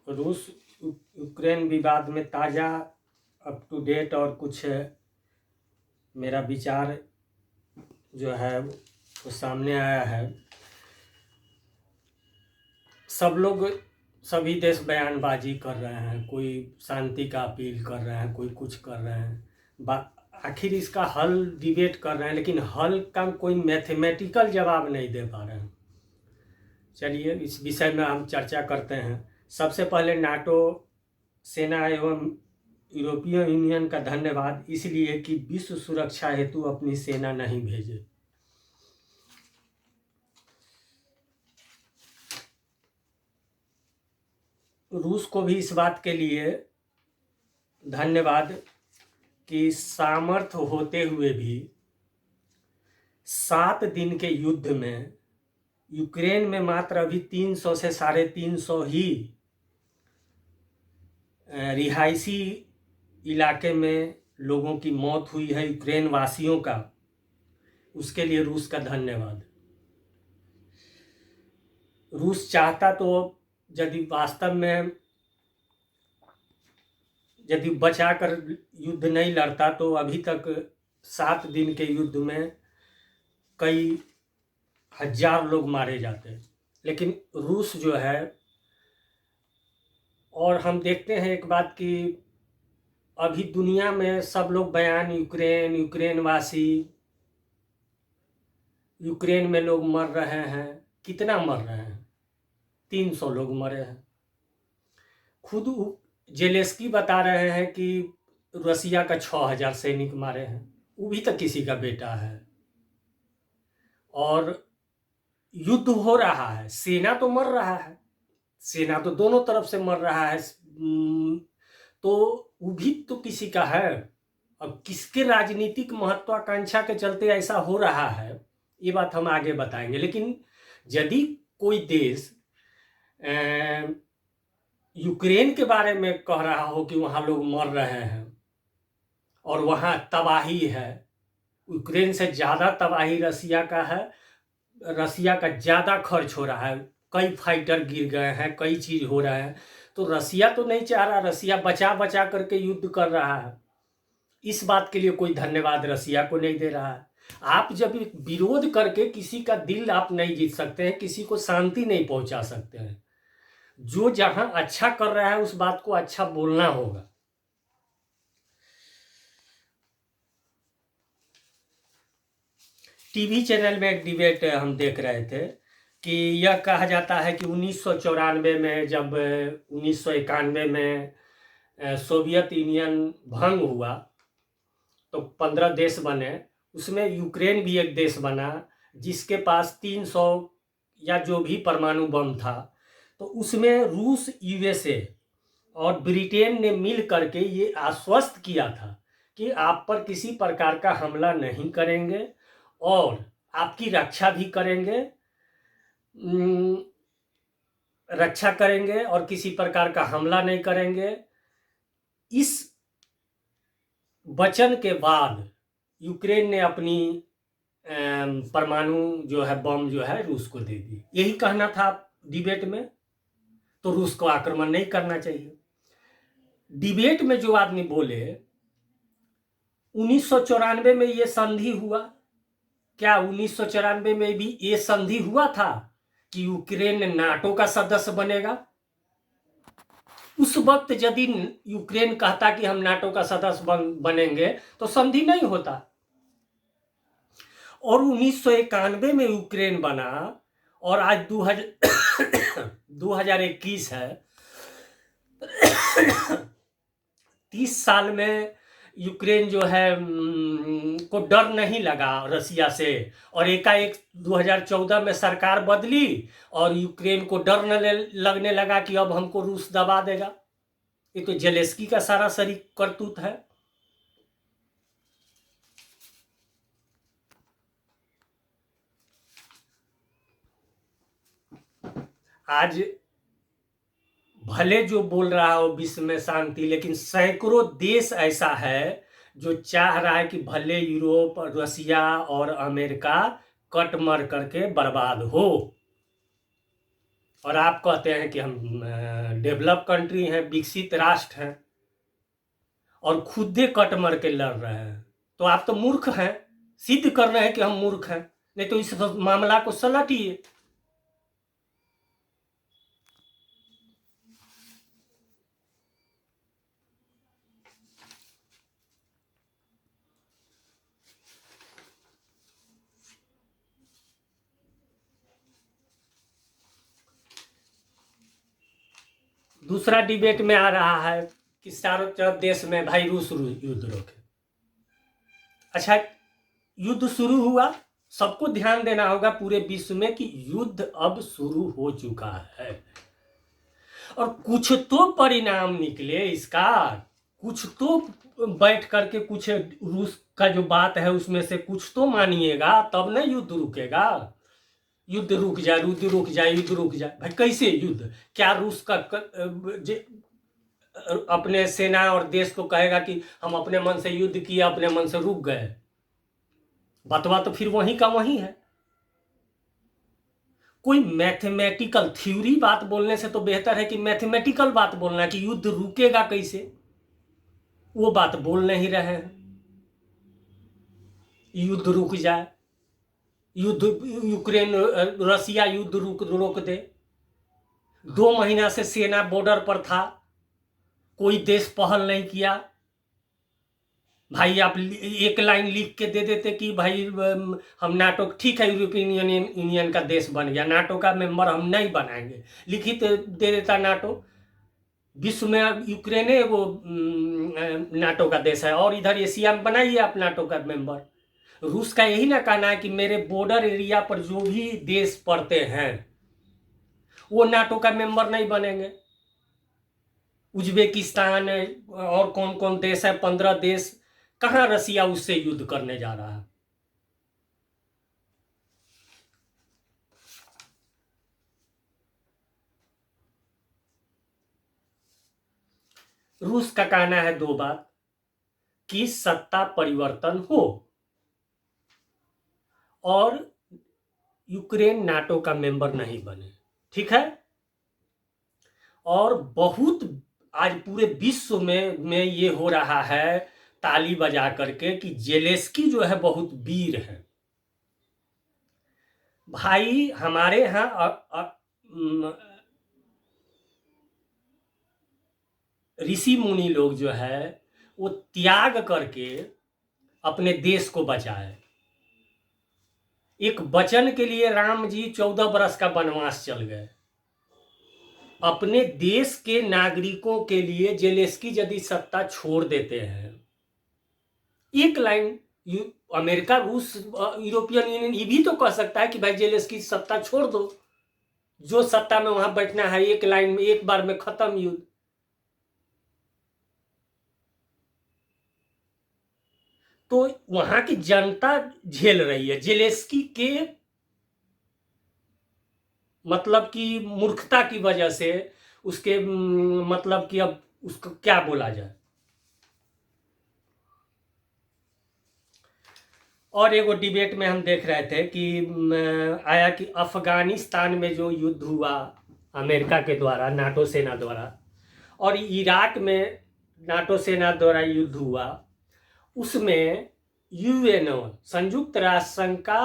रूस यूक्रेन विवाद में ताज़ा अप टू डेट और कुछ मेरा विचार जो है वो सामने आया है। सब लोग सभी देश बयानबाजी कर रहे हैं, कोई शांति का अपील कर रहे हैं, कोई कुछ कर रहे हैं, आखिर इसका हल डिबेट कर रहे हैं, लेकिन हल का कोई मैथमेटिकल जवाब नहीं दे पा रहे हैं। चलिए इस विषय में हम चर्चा करते हैं। सबसे पहले नाटो सेना एवं यूरोपीय यूनियन का धन्यवाद इसलिए कि विश्व सुरक्षा हेतु अपनी सेना नहीं भेजे। रूस को भी इस बात के लिए धन्यवाद कि सामर्थ्य होते हुए भी 7 दिन के युद्ध में यूक्रेन में मात्र अभी 300 से 350 ही रिहायशी इलाके में लोगों की मौत हुई है, यूक्रेन वासियों का। उसके लिए रूस का धन्यवाद। रूस चाहता तो यदि वास्तव में यदि बचाकर युद्ध नहीं लड़ता तो अभी तक 7 दिन के युद्ध में कई हजार लोग मारे जाते। लेकिन रूस जो है, और हम देखते हैं एक बात कि अभी दुनिया में सब लोग बयान यूक्रेनवासी, यूक्रेन में लोग मर रहे हैं। कितना मर रहे हैं? 300 लोग मरे हैं। खुद जेलेस्की बता रहे हैं कि रसिया का 6000 सैनिक मारे हैं। वो भी तो किसी का बेटा है। और युद्ध हो रहा है, सेना तो मर रहा है, सेना तो दोनों तरफ से मर रहा है, तो वो भी तो किसी का है। अब किसके राजनीतिक महत्वाकांक्षा के चलते ऐसा हो रहा है, ये बात हम आगे बताएंगे। लेकिन यदि कोई देश यूक्रेन के बारे में कह रहा हो कि वहाँ लोग मर रहे हैं और वहाँ तबाही है, यूक्रेन से ज़्यादा तबाही रसिया का है, रसिया का ज़्यादा खर्च हो रहा है, कई फाइटर गिर गए हैं, कई चीज़ हो रहा है, तो रसिया तो नहीं चाह रहा, रसिया बचा बचा करके युद्ध कर रहा है। इस बात के लिए कोई धन्यवाद रसिया को नहीं दे रहा है। आप जब विरोध करके किसी का दिल आप नहीं जीत सकते हैं, किसी को शांति नहीं पहुंचा सकते हैं। जो जहां अच्छा कर रहा है उस बात को अच्छा बोलना होगा। टीवी चैनल में एक डिबेट हम देख रहे थे कि यह कहा जाता है कि 1994 में, जब 1991 में सोवियत यूनियन भंग हुआ तो 15 देश बने, उसमें यूक्रेन भी एक देश बना जिसके पास 300 या जो भी परमाणु बम था। तो उसमें रूस, यूएसए और ब्रिटेन ने मिल करके ये आश्वस्त किया था कि आप पर किसी प्रकार का हमला नहीं करेंगे और आपकी रक्षा भी करेंगे, रक्षा करेंगे और किसी प्रकार का हमला नहीं करेंगे। इस वचन के बाद यूक्रेन ने अपनी परमाणु जो है बम जो है रूस को दे दी। यही कहना था डिबेट में, तो रूस को आक्रमण नहीं करना चाहिए। डिबेट में जो आदमी बोले 1994 में ये संधि हुआ, क्या 1994 में भी ये संधि हुआ था कि यूक्रेन नाटो का सदस्य बनेगा? उस वक्त यदि यूक्रेन कहता कि हम नाटो का सदस्य बनेंगे तो संधि नहीं होता। और 1991 में यूक्रेन बना और आज 2021 है। 30 साल में यूक्रेन जो है को डर नहीं लगा रसिया से, और एकाएक 2014 में सरकार बदली और यूक्रेन को डर न लगने लगा कि अब हमको रूस दबा देगा। ये तो जेलेस्की का सारा सरी करतूत है। आज भले जो बोल रहा हो विश्व में शांति, लेकिन सैकड़ों देश ऐसा है जो चाह रहा है कि भले यूरोप, रसिया और अमेरिका कट मर करके बर्बाद हो। और आप कहते हैं कि हम डेवलप कंट्री हैं, विकसित राष्ट्र हैं, और खुदे कट मर के लड़ रहे हैं। तो आप तो मूर्ख हैं, सिद्ध कर रहे हैं कि हम मूर्ख हैं, नहीं तो इस मामला को सलटिए। दूसरा डिबेट में आ रहा है कि चारों तरफ देश में भाई रूस युद्ध रोके। अच्छा, युद्ध शुरू हुआ, सबको ध्यान देना होगा पूरे विश्व में कि युद्ध अब शुरू हो चुका है, और कुछ तो परिणाम निकले इसका, कुछ तो बैठ करके कुछ रूस का जो बात है उसमें से कुछ तो मानिएगा, तब ना युद्ध रुकेगा। युद्ध रुक जाए, युद्ध रुक जाए, युद्ध रुक जाए, भाई कैसे युद्ध? क्या रूस का अपने सेना और देश को कहेगा कि हम अपने मन से युद्ध किया, अपने मन से रुक गए? बतवा तो फिर वहीं का वहीं है। कोई मैथमेटिकल थ्योरी बात बोलने से तो बेहतर है कि मैथमेटिकल बात बोलना कि युद्ध रुकेगा कैसे। वो बात बोल नहीं रहे हैं। युद्ध रुक जाए, युद्ध यूक्रेन रसिया युद्ध रोक दे। 2 महीना से सेना बॉर्डर पर था, कोई देश पहल नहीं किया। भाई आप एक लाइन लिख के दे देते कि भाई हम नाटो, ठीक है यूरोपियन यूनियन का देश बन गया, नाटो का मेंबर हम नहीं बनाएंगे, लिखित दे देता नाटो। विश्व में यूक्रेन वो नाटो का देश है, और इधर एशिया में बनाइए आप नाटो का मेंबर। रूस का यही ना कहना है कि मेरे बॉर्डर एरिया पर जो भी देश पड़ते हैं वो नाटो का मेंबर नहीं बनेंगे। उज्बेकिस्तान और कौन कौन देश है, 15 देश, कहां रसिया उससे युद्ध करने जा रहा है? रूस का कहना है 2 बात, कि सत्ता परिवर्तन हो और यूक्रेन नाटो का मेंबर नहीं बने, ठीक है। और बहुत आज पूरे विश्व में ये हो रहा है ताली बजा करके कि जेलेस्की जो है बहुत वीर है। भाई हमारे यहाँ ऋषि मुनि लोग जो है वो त्याग करके अपने देश को बचाए। एक वचन के लिए राम जी 14 बरस का वनवास चल गए। अपने देश के नागरिकों के लिए जेलेस्की यदि सत्ता छोड़ देते हैं, एक लाइन, अमेरिका, रूस, यूरोपियन यूनियन ये भी तो कह सकता है कि भाई जेलेस्की सत्ता छोड़ दो, जो सत्ता में वहां बैठना है, एक लाइन में एक बार में खत्म युद्ध। तो वहां की जनता झेल रही है जेलेस्की के मतलब कि मूर्खता की वजह से, उसके मतलब कि अब उसको क्या बोला जाए। और एगो डिबेट में हम देख रहे थे कि आया कि अफगानिस्तान में जो युद्ध हुआ अमेरिका के द्वारा, नाटो सेना द्वारा, और इराक में नाटो सेना द्वारा युद्ध हुआ, उसमें यूएनओ, संयुक्त राष्ट्र संघ का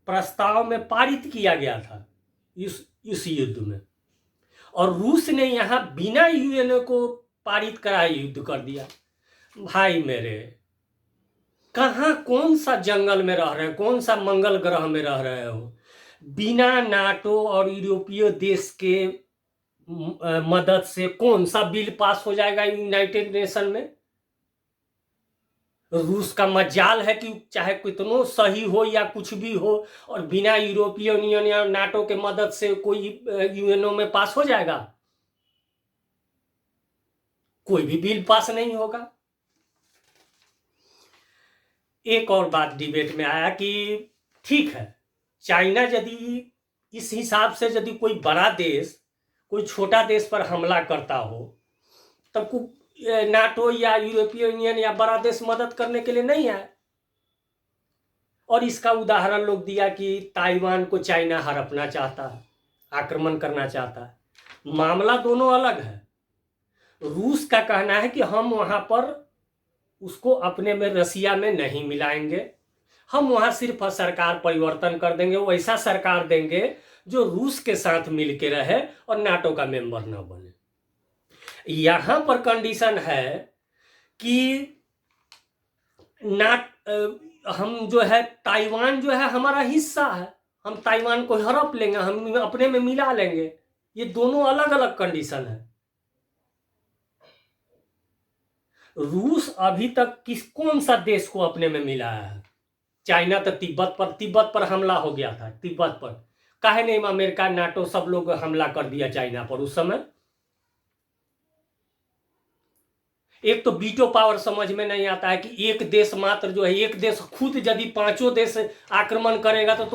प्रस्ताव में पारित किया गया था इस युद्ध में, और रूस ने यहां बिना यूएनओ को पारित कराए युद्ध कर दिया। भाई मेरे, कहां कौन सा जंगल में रह रहे हैं, कौन सा मंगल ग्रह में रह रहे हो? बिना नाटो और यूरोपीय देश के मदद से कौन सा बिल पास हो जाएगा यूनाइटेड नेशन में? रूस का मजाल है कि चाहे कितनो सही हो या कुछ भी हो, और बिना यूरोपीय यूनियन या नाटो के मदद से कोई यूएनओ में पास हो जाएगा? कोई भी बिल पास नहीं होगा। एक और बात डिबेट में आया कि ठीक है, चाइना यदि इस हिसाब से यदि कोई बड़ा देश कोई छोटा देश पर हमला करता हो, तब नाटो या यूरोपीय यूनियन या बड़ा देश मदद करने के लिए नहीं आए। और इसका उदाहरण लोग दिया कि ताइवान को चाइना हड़पना चाहता है, आक्रमण करना चाहता है। मामला दोनों अलग है। रूस का कहना है कि हम वहां पर उसको अपने में रसिया में नहीं मिलाएंगे, हम वहां सिर्फ सरकार परिवर्तन कर देंगे, वो ऐसा सरकार देंगे जो रूस के साथ मिलके रहे और नाटो का मेंबर न बने। यहां पर कंडीशन है कि हम जो है ताइवान जो है हमारा हिस्सा है, हम ताइवान को हड़प लेंगे, हम अपने में मिला लेंगे। ये दोनों अलग अलग कंडीशन है। रूस अभी तक कौन सा देश को अपने में मिलाया है? चाइना तो तिब्बत पर हमला हो गया था। तिब्बत पर काहे नहीं अमेरिका नाटो सब लोग हमला कर दिया चाइना पर उस समय। एक तो वीटो पावर समझ में नहीं आता है कि एक देश मात्र जो है, एक देश खुद यदि पांचों देश आक्रमण करेगा तो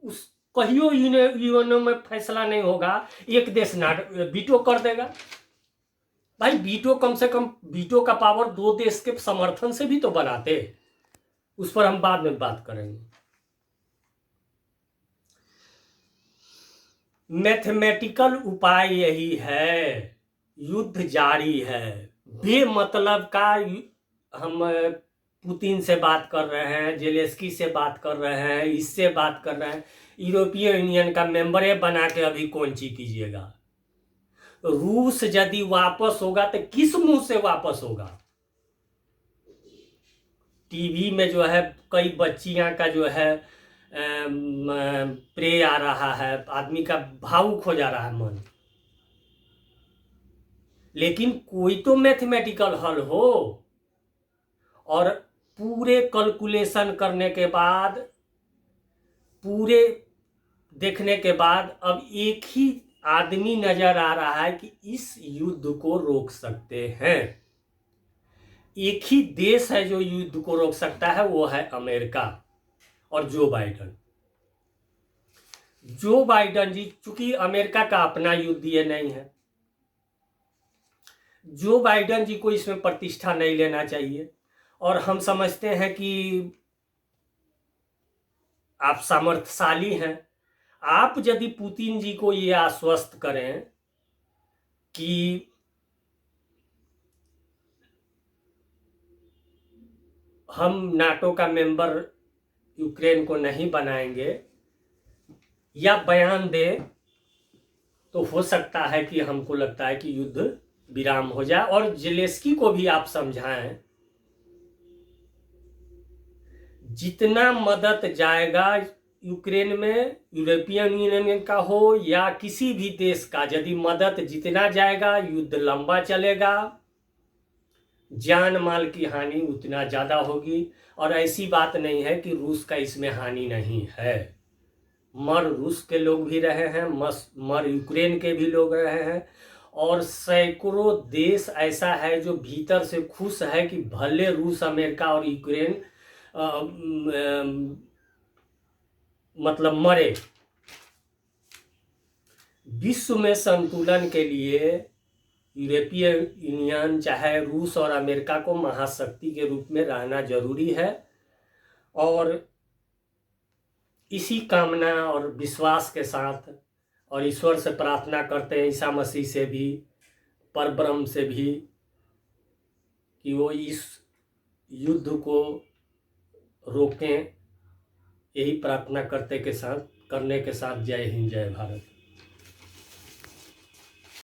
उस कहियो यूएनओ में फैसला नहीं होगा, एक देश वीटो कर देगा। भाई वीटो कम से कम, वीटो का पावर दो देश के समर्थन से भी तो बनाते। उस पर हम बाद में बात करेंगे। मैथमेटिकल उपाय यही है, युद्ध जारी है। बेमतलब का हम पुतिन से बात कर रहे हैं, जेलेंस्की से बात कर रहे हैं, इससे बात कर रहे हैं। यूरोपीय यूनियन का मेंबर है बना के अभी कौन सी कीजिएगा। रूस यदि वापस होगा तो किस मुंह से वापस होगा? टीवी में जो है कई बच्चियां का जो है प्रे आ रहा है, आदमी का भावुक हो जा रहा है मन। लेकिन कोई तो मैथमेटिकल हल हो, और पूरे कैलकुलेशन करने के बाद, पूरे देखने के बाद अब एक ही आदमी नजर आ रहा है कि इस युद्ध को रोक सकते हैं। एक ही देश है जो युद्ध को रोक सकता है, वो है अमेरिका और जो बाइडन। जो बाइडन जी, चूंकि अमेरिका का अपना युद्ध ये नहीं है, जो बाइडन जी को इसमें प्रतिष्ठा नहीं लेना चाहिए। और हम समझते हैं कि आप सामर्थ्यशाली हैं। आप यदि पुतिन जी को ये आश्वस्त करें कि हम नाटो का मेंबर यूक्रेन को नहीं बनाएंगे, या बयान दे, तो हो सकता है कि हमको लगता है कि युद्ध विराम हो जाए। और जेलेंस्की को भी आप समझाएं, जितना मदद जाएगा यूक्रेन में, यूरोपियन यूनियन का हो या किसी भी देश का, यदि मदद जितना जाएगा युद्ध लंबा चलेगा, जान माल की हानि उतना ज्यादा होगी। और ऐसी बात नहीं है कि रूस का इसमें हानि नहीं है। मर रूस के लोग भी रहे हैं, मर यूक्रेन के भी लोग रहे हैं, और सैकड़ों देश ऐसा है जो भीतर से खुश है कि भले रूस, अमेरिका और यूक्रेन मतलब मरे। विश्व में संतुलन के लिए यूरोपीय यूनियन, चाहे रूस और अमेरिका को महाशक्ति के रूप में रहना जरूरी है। और इसी कामना और विश्वास के साथ, और ईश्वर से प्रार्थना करते हैं, ईसा मसीह से भी, परब्रह्म से भी, कि वो इस युद्ध को रोकें। यही प्रार्थना करने के साथ जय हिंद, जय भारत।